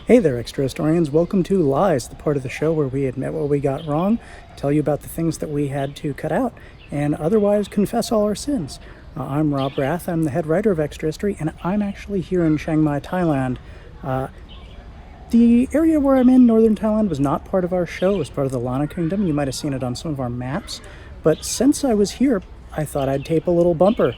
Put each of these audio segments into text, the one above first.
Hey there, extra historians. Welcome to Lies, the part of the show where we admit what we got wrong, tell you about the things that we had to cut out, and otherwise confess all our sins. I'm Rob Rath. I'm the head writer of Extra History, and I'm actually here in Chiang Mai, Thailand. The area where I'm in, northern Thailand, was not part of our show. It was part of the Lana Kingdom. You might have seen it on some of our maps. But since I was here, I thought I'd tape a little bumper.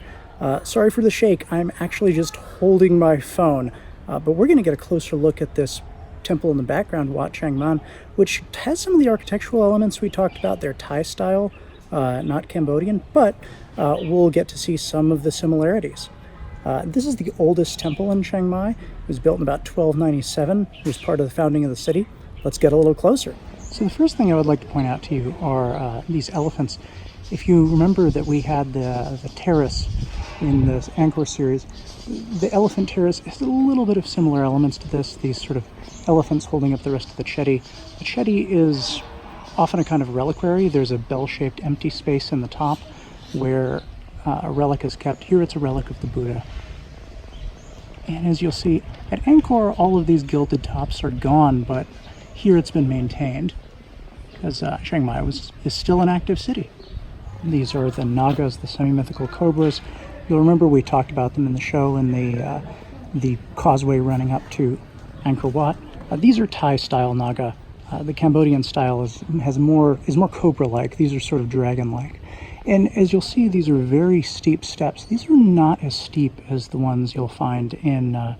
Sorry for the shake. I'm actually just holding my phone. But we're going to get a closer look at this temple in the background, Wat Chiang Man, which has some of the architectural elements we talked about. They're Thai style, not Cambodian, but we'll get to see some of the similarities. This is the oldest temple in Chiang Mai. It was built in about 1297. It was part of the founding of the city. Let's get a little closer. So the first thing I would like to point out to you are these elephants. If you remember that we had the terrace in the Angkor series, the elephant terrace has a little bit of similar elements to this, these sort of elephants holding up the rest of the chetty. The chetty is often a kind of reliquary. There's a bell-shaped empty space in the top where a relic is kept. Here it's a relic of the Buddha. And as you'll see, at Angkor all of these gilded tops are gone, but here it's been maintained because Chiang Mai is still an active city. These are the Nagas, the semi-mythical cobras. You'll remember we talked about them in the show in the causeway running up to Angkor Wat. These are Thai-style Naga. The Cambodian style is more cobra-like. These are sort of dragon-like. And as you'll see, these are very steep steps. These are not as steep as the ones you'll find in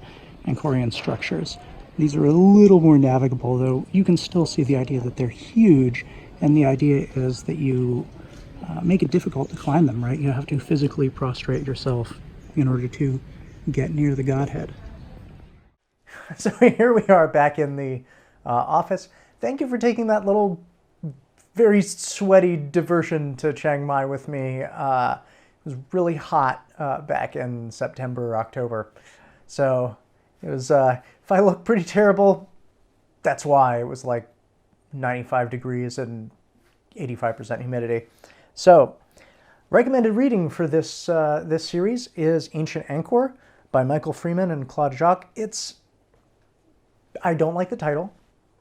Angkorian structures. These are a little more navigable, though you can still see the idea that they're huge, and the idea is that you make it difficult to climb them, right? You have to physically prostrate yourself in order to get near the Godhead. So here we are back in the office. Thank you for taking that little very sweaty diversion to Chiang Mai with me. It was really hot back in September, October. So it was, if I look pretty terrible, that's why. It was like 95 degrees and 85% humidity. So, recommended reading for this this series is Ancient Angkor by Michael Freeman and Claude Jacques. I don't like the title,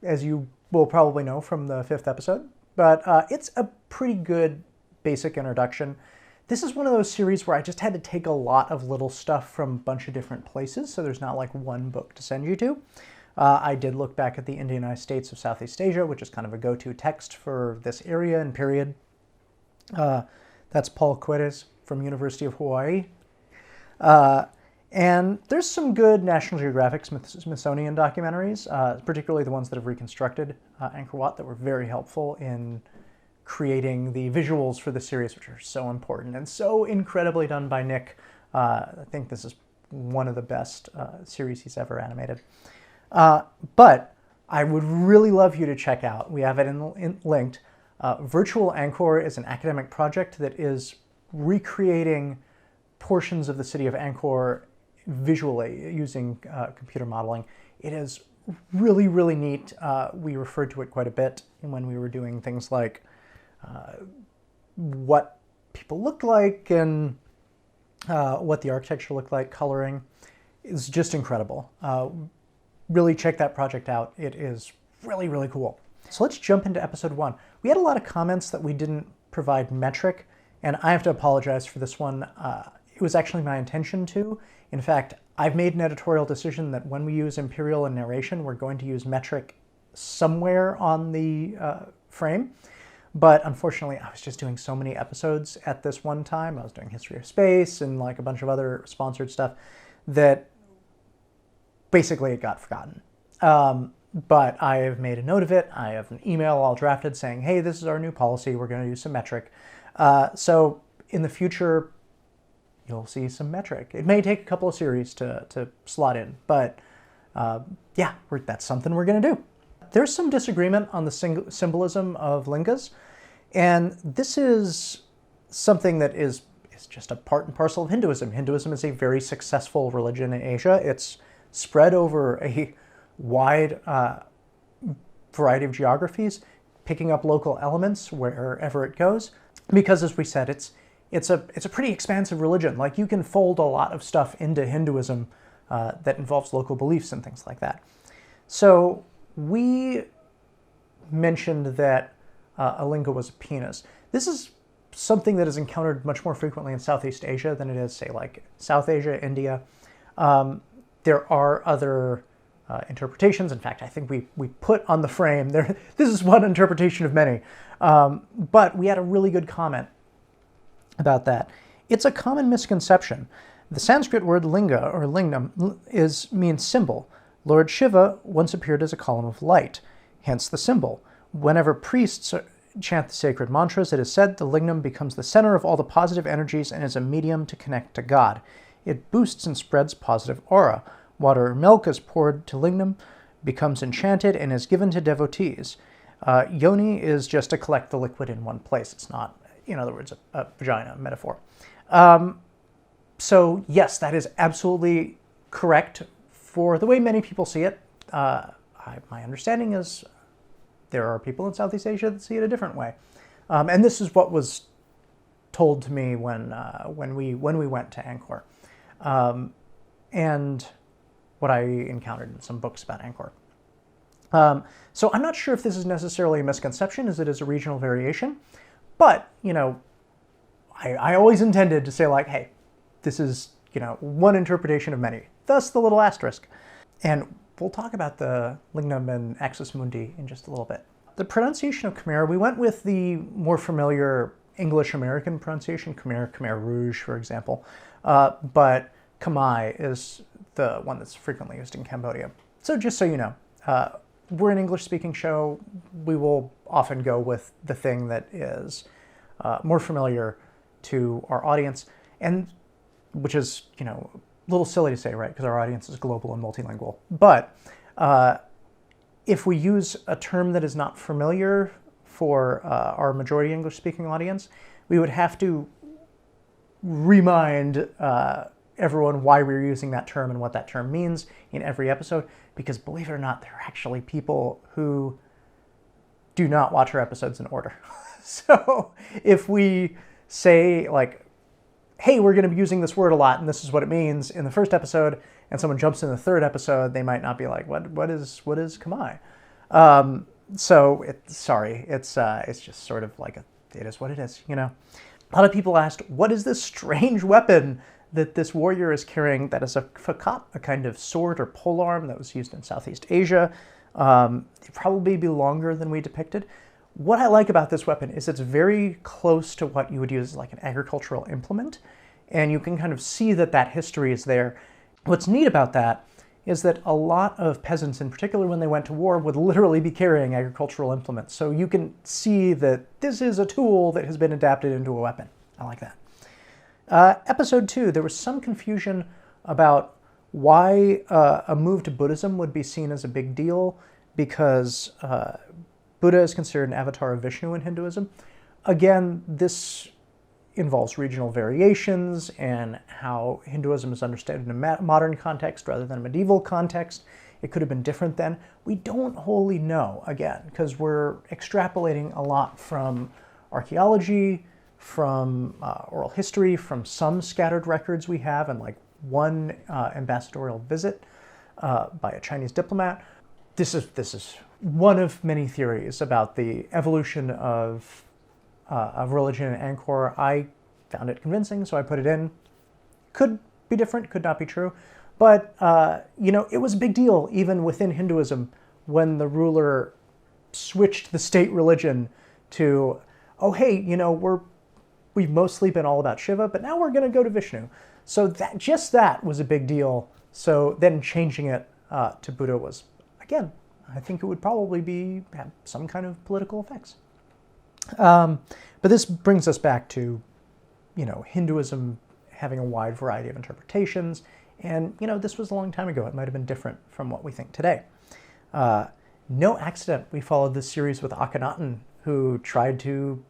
as you will probably know from the 5th episode, but it's a pretty good basic introduction. This is one of those series where I just had to take a lot of little stuff from a bunch of different places, so there's not like one book to send you to. I did look back at the Indianized States of Southeast Asia, which is kind of a go-to text for this area and period. That's Paul Quedes from University of Hawaii. And there's some good National Geographic Smithsonian documentaries, particularly the ones that have reconstructed Angkor Wat, that were very helpful in creating the visuals for the series, which are so important and so incredibly done by Nick. I think this is one of the best series he's ever animated. But I would really love you to check out, we have it linked, Virtual Angkor is an academic project that is recreating portions of the city of Angkor visually using computer modeling. It is really, really neat. We referred to it quite a bit when we were doing things like what people looked like and what the architecture looked like, coloring. It's just incredible. Really check that project out. It is really, really cool. So let's jump into episode 1. We had a lot of comments that we didn't provide metric, and I have to apologize for this one. It was actually my intention to. In fact, I've made an editorial decision that when we use imperial in narration, we're going to use metric somewhere on the frame. But unfortunately, I was just doing so many episodes at this one time. I was doing History of Space and like a bunch of other sponsored stuff that basically it got forgotten. But I have made a note of it. I have an email all drafted saying, hey, this is our new policy. We're going to use some metric. So in the future, you'll see some metric. It may take a couple of series to slot in, but yeah, that's something we're going to do. There's some disagreement on the symbolism of lingas, and this is something that is just a part and parcel of Hinduism. Hinduism is a very successful religion in Asia. It's spread over a wide variety of geographies, picking up local elements wherever it goes. Because, as we said, it's a pretty expansive religion. Like, you can fold a lot of stuff into Hinduism that involves local beliefs and things like that. So we mentioned that a linga was a penis. This is something that is encountered much more frequently in Southeast Asia than it is, say, like South Asia, India. There are other interpretations. In fact, I think we put on the frame there. This is one interpretation of many. But we had a really good comment about that. It's a common misconception. The Sanskrit word linga or lingam means symbol. Lord Shiva once appeared as a column of light, hence the symbol. Whenever priests chant the sacred mantras, it is said the lingam becomes the center of all the positive energies and is a medium to connect to God. It boosts and spreads positive aura. Water or milk is poured to lingam, becomes enchanted, and is given to devotees. Yoni is just to collect the liquid in one place. It's not, in other words, a vagina metaphor. So yes, that is absolutely correct for the way many people see it. My understanding is there are people in Southeast Asia that see it a different way. And this is what was told to me when we went to Angkor. And what I encountered in some books about Angkor. So I'm not sure if this is necessarily a misconception as it is a regional variation, but, I always intended to say like, hey, this is, one interpretation of many, thus the little asterisk. And we'll talk about the lingam and axis mundi in just a little bit. The pronunciation of Khmer, we went with the more familiar English-American pronunciation, Khmer Rouge, for example, but Khmer is the one that's frequently used in Cambodia. So just so you know, we're an English-speaking show. We will often go with the thing that is more familiar to our audience, and which is, a little silly to say, right? Because our audience is global and multilingual. But if we use a term that is not familiar for our majority English-speaking audience, we would have to remind everyone why we're using that term and what that term means in every episode, because believe it or not, there are actually people who do not watch our episodes in order. So if we say like, hey, we're going to be using this word a lot and this is what it means in the first episode, and someone jumps in the third episode, they might not be like, what is Khmer? So it's just sort of like it is what it is, A lot of people asked, what is this strange weapon that this warrior is carrying that is a fakat, a kind of sword or polearm that was used in Southeast Asia? It'd probably be longer than we depicted. What I like about this weapon is it's very close to what you would use as like an agricultural implement, and you can kind of see that history is there. What's neat about that is that a lot of peasants, in particular when they went to war, would literally be carrying agricultural implements. So you can see that this is a tool that has been adapted into a weapon. I like that. Episode 2, there was some confusion about why a move to Buddhism would be seen as a big deal, because Buddha is considered an avatar of Vishnu in Hinduism. Again, this involves regional variations and how Hinduism is understood in a modern context rather than a medieval context. It could have been different then. We don't wholly know, again, because we're extrapolating a lot from archaeology, from oral history, from some scattered records we have, and like one ambassadorial visit by a Chinese diplomat. This is one of many theories about the evolution of religion in Angkor. I found it convincing, so I put it in. Could be different, could not be true. But, it was a big deal, even within Hinduism, when the ruler switched the state religion to, oh, hey, we've mostly been all about Shiva, but now we're going to go to Vishnu. So that was a big deal. So then changing it to Buddha was, again, I think it would probably have some kind of political effects. But this brings us back to, Hinduism having a wide variety of interpretations. And, this was a long time ago. It might have been different from what we think today. No accident we followed this series with Akhenaten, who tried to,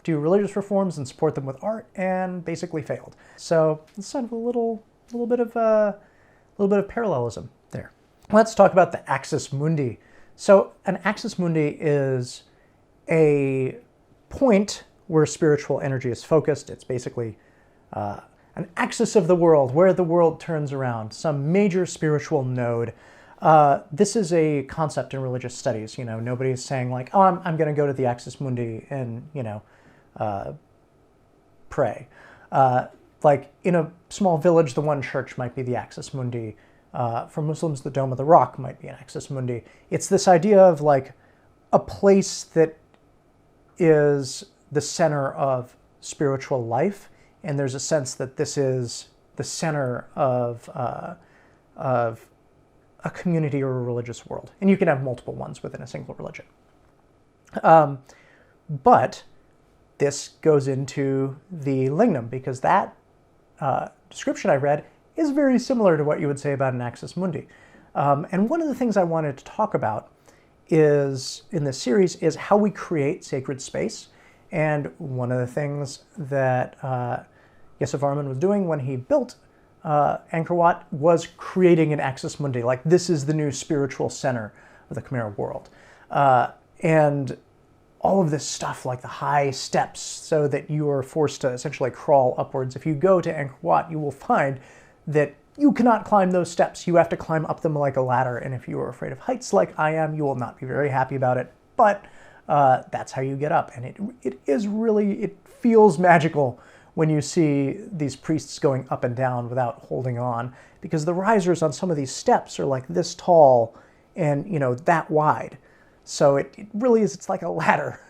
do religious reforms and support them with art and basically failed. So it's sort of a little bit of parallelism there. Let's talk about the axis mundi. So an axis mundi is a point where spiritual energy is focused. It's basically an axis of the world, where the world turns around, some major spiritual node. This is a concept in religious studies. Nobody's saying like, oh, I'm going to go to the Axis Mundi and, pray. Like in a small village, the one church might be the Axis Mundi. For Muslims, the Dome of the Rock might be an Axis Mundi. It's this idea of like a place that is the center of spiritual life, and there's a sense that this is the center of a community or a religious world. And you can have multiple ones within a single religion. But this goes into the Lingam, because that description I read is very similar to what you would say about an Axis Mundi. And one of the things I wanted to talk about is, in this series, is how we create sacred space. And one of the things that Yasovarman was doing when he built Angkor Wat was creating an Axis Mundi. Like, this is the new spiritual center of the Khmer world. And all of this stuff, like the high steps, so that you are forced to essentially crawl upwards. If you go to Angkor Wat, you will find that you cannot climb those steps. You have to climb up them like a ladder. And if you are afraid of heights like I am, you will not be very happy about it. But that's how you get up. And it feels magical when you see these priests going up and down without holding on, because the risers on some of these steps are like this tall and, that wide. So it really is, it's like a ladder.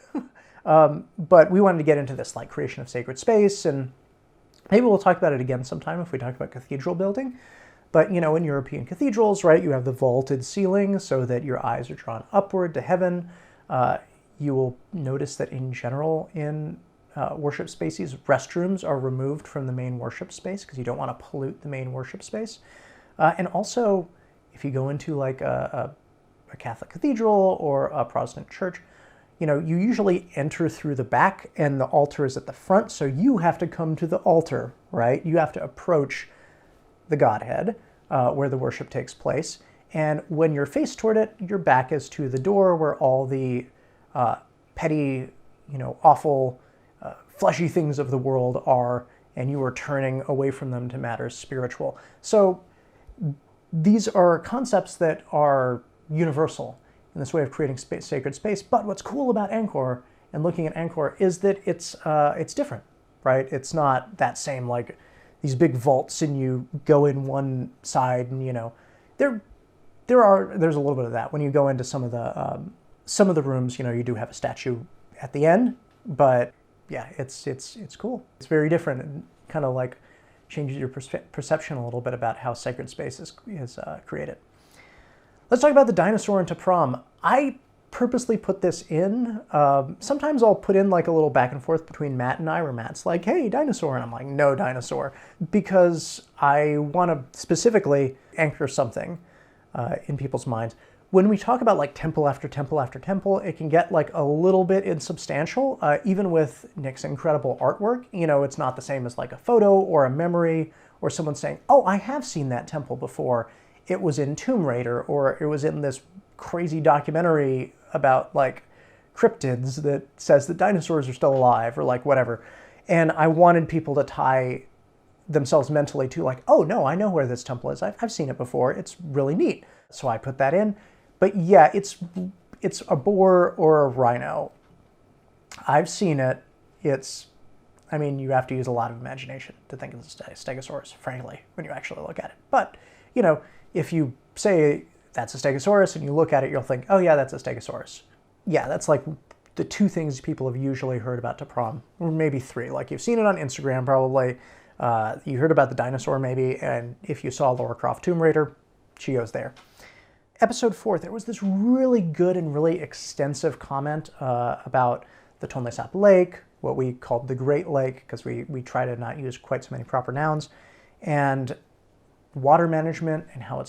But we wanted to get into this like creation of sacred space, and maybe we'll talk about it again sometime if we talk about cathedral building. But, in European cathedrals, right, you have the vaulted ceiling so that your eyes are drawn upward to heaven. You will notice that in general in worship spaces, restrooms are removed from the main worship space because you don't want to pollute the main worship space. And also, if you go into like a Catholic cathedral or a Protestant church, you usually enter through the back and the altar is at the front, so you have to come to the altar, right? You have to approach the Godhead where the worship takes place. And when you're faced toward it, your back is to the door where all the petty, awful, fleshy things of the world are, and you are turning away from them to matters spiritual. So these are concepts that are universal in this way of creating sacred space. But what's cool about Angkor and looking at Angkor is that it's different, right? It's not that same like these big vaults and you go in one side and there's a little bit of that when you go into some of the rooms. You do have a statue at the end, but yeah, it's cool. It's very different and kind of like changes your perception a little bit about how sacred space is created. Let's talk about the dinosaur into Prohm. I purposely put this in. Sometimes I'll put in like a little back and forth between Matt and I, where Matt's like, hey, dinosaur, and I'm like, no, dinosaur, because I want to specifically anchor something in people's minds. When we talk about like temple after temple after temple, it can get like a little bit insubstantial, even with Nick's incredible artwork. It's not the same as like a photo or a memory or someone saying, oh, I have seen that temple before. It was in Tomb Raider, or it was in this crazy documentary about like cryptids that says that dinosaurs are still alive, or like whatever. And I wanted people to tie themselves mentally to like, oh no, I know where this temple is. I've seen it before. It's really neat. So I put that in. But yeah, it's a boar or a rhino. I've seen it. You have to use a lot of imagination to think of the Stegosaurus, frankly, when you actually look at it. But, if you say that's a Stegosaurus and you look at it, you'll think, oh yeah, that's a Stegosaurus. Yeah, that's like the two things people have usually heard about to Prohm, or maybe three. Like you've seen it on Instagram probably, you heard about the dinosaur maybe, and if you saw Lara Croft Tomb Raider, she goes there. Episode 4, there was this really good and really extensive comment about the Tonle Sap Lake, what we called the Great Lake, because we try to not use quite so many proper nouns, and water management, and how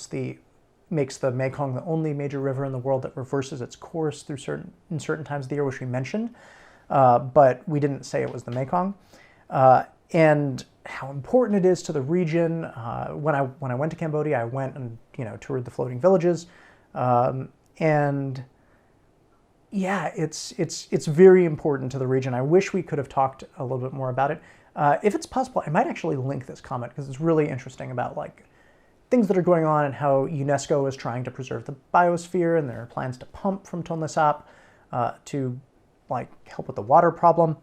makes the Mekong the only major river in the world that reverses its course in certain times of the year, which we mentioned, but we didn't say it was the Mekong, and how important it is to the region. When I went to Cambodia, I went and toured the floating villages, and yeah, it's very important to the region. I wish we could have talked a little bit more about it. If it's possible, I might actually link this comment because it's really interesting about like things that are going on and how UNESCO is trying to preserve the biosphere, and there are plans to pump from Tonle Sap to like help with the water problem,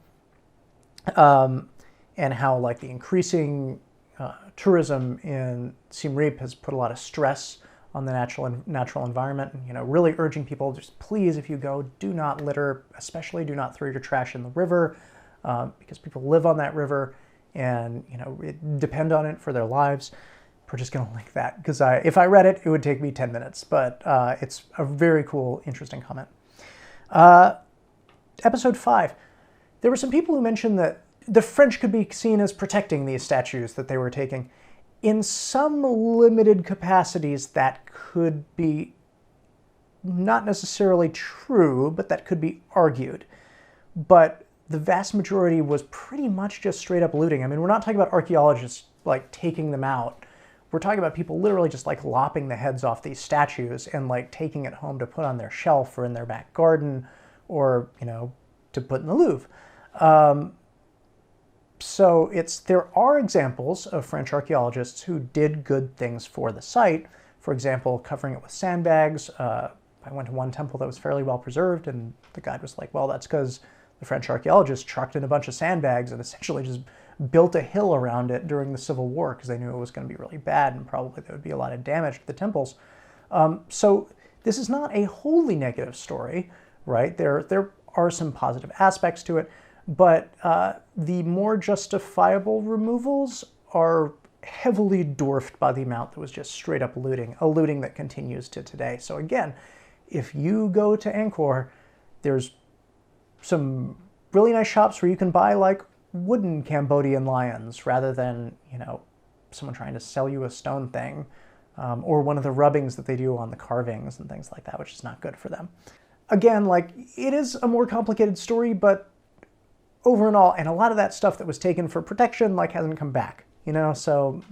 and how like the increasing tourism in Siem Reap has put a lot of stress on the natural environment, and, you know, really urging people, just please, if you go, do not litter, especially do not throw your trash in the river, because people live on that river and, you know, depend on it for their lives. We're just going to link that because if I read it, it would take me 10 minutes, but it's a very cool, interesting comment. Episode 5. There were some people who mentioned that the French could be seen as protecting these statues that they were taking. In some limited capacities, that could be not necessarily true, but that could be argued. But the vast majority was pretty much just straight up looting. I mean, we're not talking about archaeologists like taking them out. We're talking about people literally just like lopping the heads off these statues and like taking it home to put on their shelf or in their back garden, or, you know, to put in the Louvre. So there are examples of French archaeologists who did good things for the site. For example, covering it with sandbags. I went to one temple that was fairly well preserved, and the guide was like, well, that's because the French archaeologists trucked in a bunch of sandbags and essentially just built a hill around it during the Civil War because they knew it was going to be really bad and probably there would be a lot of damage to the temples. So this is not a wholly negative story, right? There are some positive aspects to it, but the more justifiable removals are heavily dwarfed by the amount that was just straight up looting, a looting that continues to today. So again, if you go to Angkor, there's some really nice shops where you can buy like wooden Cambodian lions rather than, you know, someone trying to sell you a stone thing, or one of the rubbings that they do on the carvings and things like that, which is not good for them. Again, like, it is a more complicated story, but overall, and a lot of that stuff that was taken for protection like hasn't come back, you know, so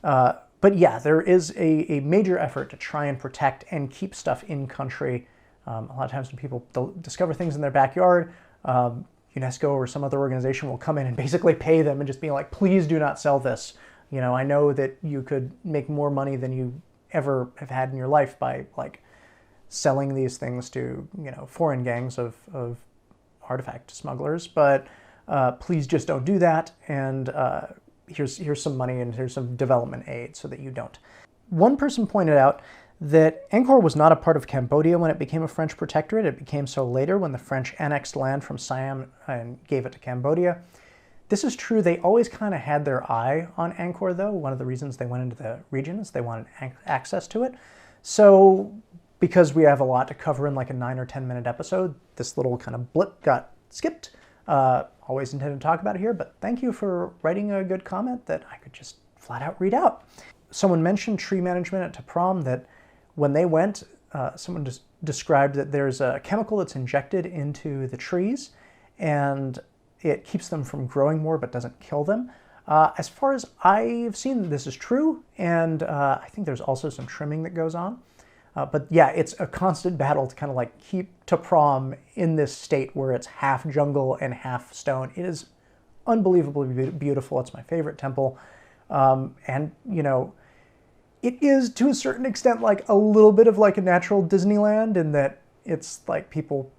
but yeah, there is a major effort to try and protect and keep stuff in country. A lot of times when people discover things in their backyard, UNESCO or some other organization will come in and basically pay them and just be like, please do not sell this. You know, I know that you could make more money than you ever have had in your life by like selling these things to, you know, foreign gangs of artifact smugglers, but please just don't do that, and here's some money and here's some development aid so that you don't. One person pointed out that Angkor was not a part of Cambodia when it became a French protectorate. It became so later when the French annexed land from Siam and gave it to Cambodia. This is true. They always kind of had their eye on Angkor, though. One of the reasons they went into the region is they wanted access to it. So because we have a lot to cover in like a 9 or 10 minute episode, this little kind of blip got skipped. Always intended to talk about it here, but thank you for writing a good comment that I could just flat out read out. Someone mentioned tree management at Prohm, that when they went, someone just described that there's a chemical that's injected into the trees and it keeps them from growing more but doesn't kill them. As far as I've seen, this is true, and I think there's also some trimming that goes on. But yeah, it's a constant battle to kind of like keep Prohm in this state where it's half jungle and half stone. It is unbelievably beautiful. It's my favorite temple. And, you know, it is to a certain extent like a little bit of like a natural Disneyland, in that it's like people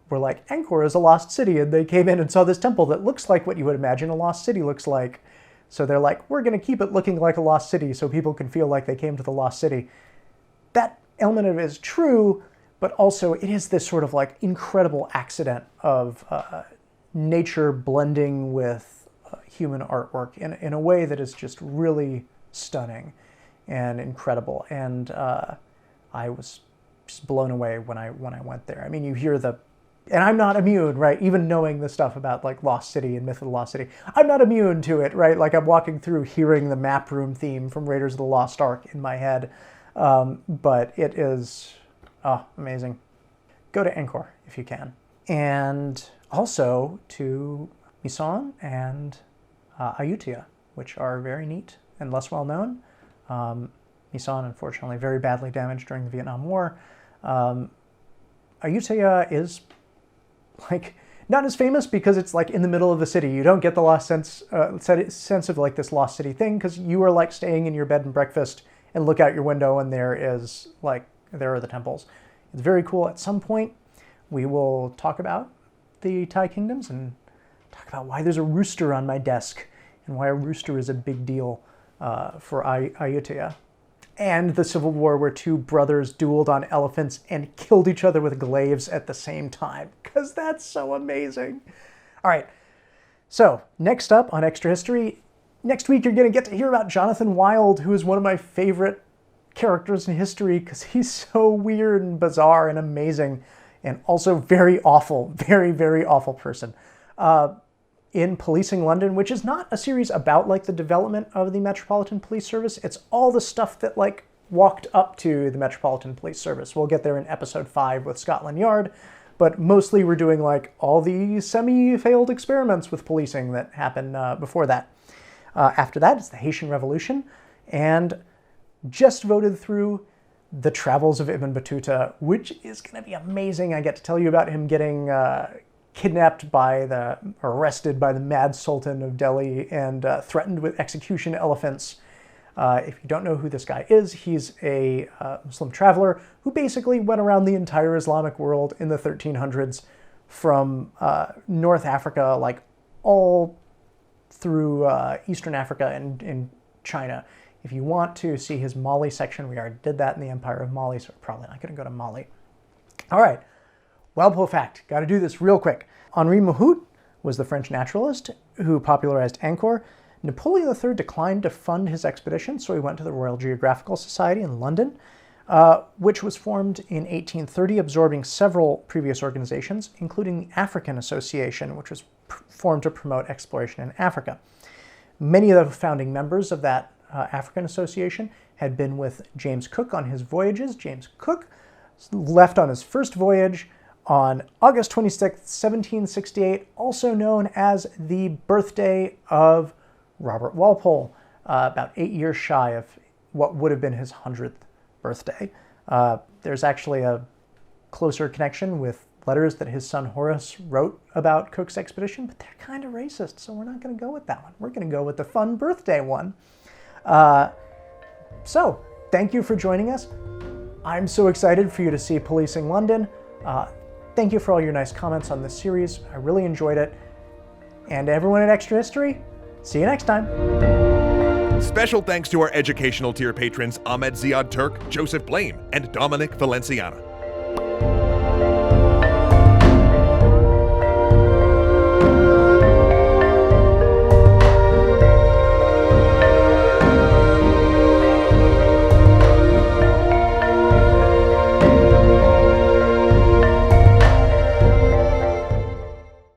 were like, Angkor is a lost city, and they came in and saw this temple that looks like what you would imagine a lost city looks like. So they're like, we're going to keep it looking like a lost city so people can feel like they came to the lost city. That element of it is true, but also it is this sort of like incredible accident of nature blending with human artwork in a way that is just really stunning and incredible. And I was just blown away when I went there. I mean, you hear and I'm not immune, right? Even knowing the stuff about like Lost City and Myth of the Lost City, I'm not immune to it, right? Like I'm walking through hearing the map room theme from Raiders of the Lost Ark in my head. But it is amazing. Go to Angkor if you can. And also to Misan and Ayutthaya, which are very neat and less well known. Misan, unfortunately, very badly damaged during the Vietnam War. Ayutthaya is like Not as famous because it's like in the middle of the city. You don't get the lost sense of like this lost city thing because you are like staying in your bed and breakfast and look out your window and there are the temples. It's very cool. At some point, we will talk about the Thai kingdoms and talk about why there's a rooster on my desk and why a rooster is a big deal for Ayutthaya. And the Civil War where two brothers dueled on elephants and killed each other with glaives at the same time, because that's so amazing. All right, so next up on Extra History, next week you're going to get to hear about Jonathan Wild, who is one of my favorite characters in history because he's so weird and bizarre and amazing and also very awful, very, very awful person. In Policing London, which is not a series about like the development of the Metropolitan Police Service. It's all the stuff that like walked up to the Metropolitan Police Service. We'll get there in episode 5 with Scotland Yard, but mostly we're doing like all the semi-failed experiments with policing that happened before that. After that, it's the Haitian Revolution, and just voted through The Travels of Ibn Battuta, which is going to be amazing. I get to tell you about him getting arrested by the Mad Sultan of Delhi and threatened with execution elephants. If you don't know who this guy is, he's a Muslim traveler who basically went around the entire Islamic world in the 1300s from North Africa, like all through Eastern Africa and China. If you want to see his Mali section, we already did that in the Empire of Mali, so we're probably not going to go to Mali. All right. Walpole fact, got to do this real quick. Henri Mahut was the French naturalist who popularized Angkor. Napoleon III declined to fund his expedition, so he went to the Royal Geographical Society in London, which was formed in 1830, absorbing several previous organizations, including the African Association, which was formed to promote exploration in Africa. Many of the founding members of that African Association had been with James Cook on his voyages. James Cook left on his first voyage on August 26, 1768, also known as the birthday of Robert Walpole, about 8 years shy of what would have been his 100th birthday. There's actually a closer connection with letters that his son Horace wrote about Cook's expedition, but they're kind of racist, so we're not going to go with that one. We're going to go with the fun birthday one. So, thank you for joining us. I'm so excited for you to see Policing London. Thank you for all your nice comments on this series. I really enjoyed it. And everyone at Extra History, see you next time. Special thanks to our educational tier patrons Ahmed Ziad Turk, Joseph Blame, and Dominic Valenciana.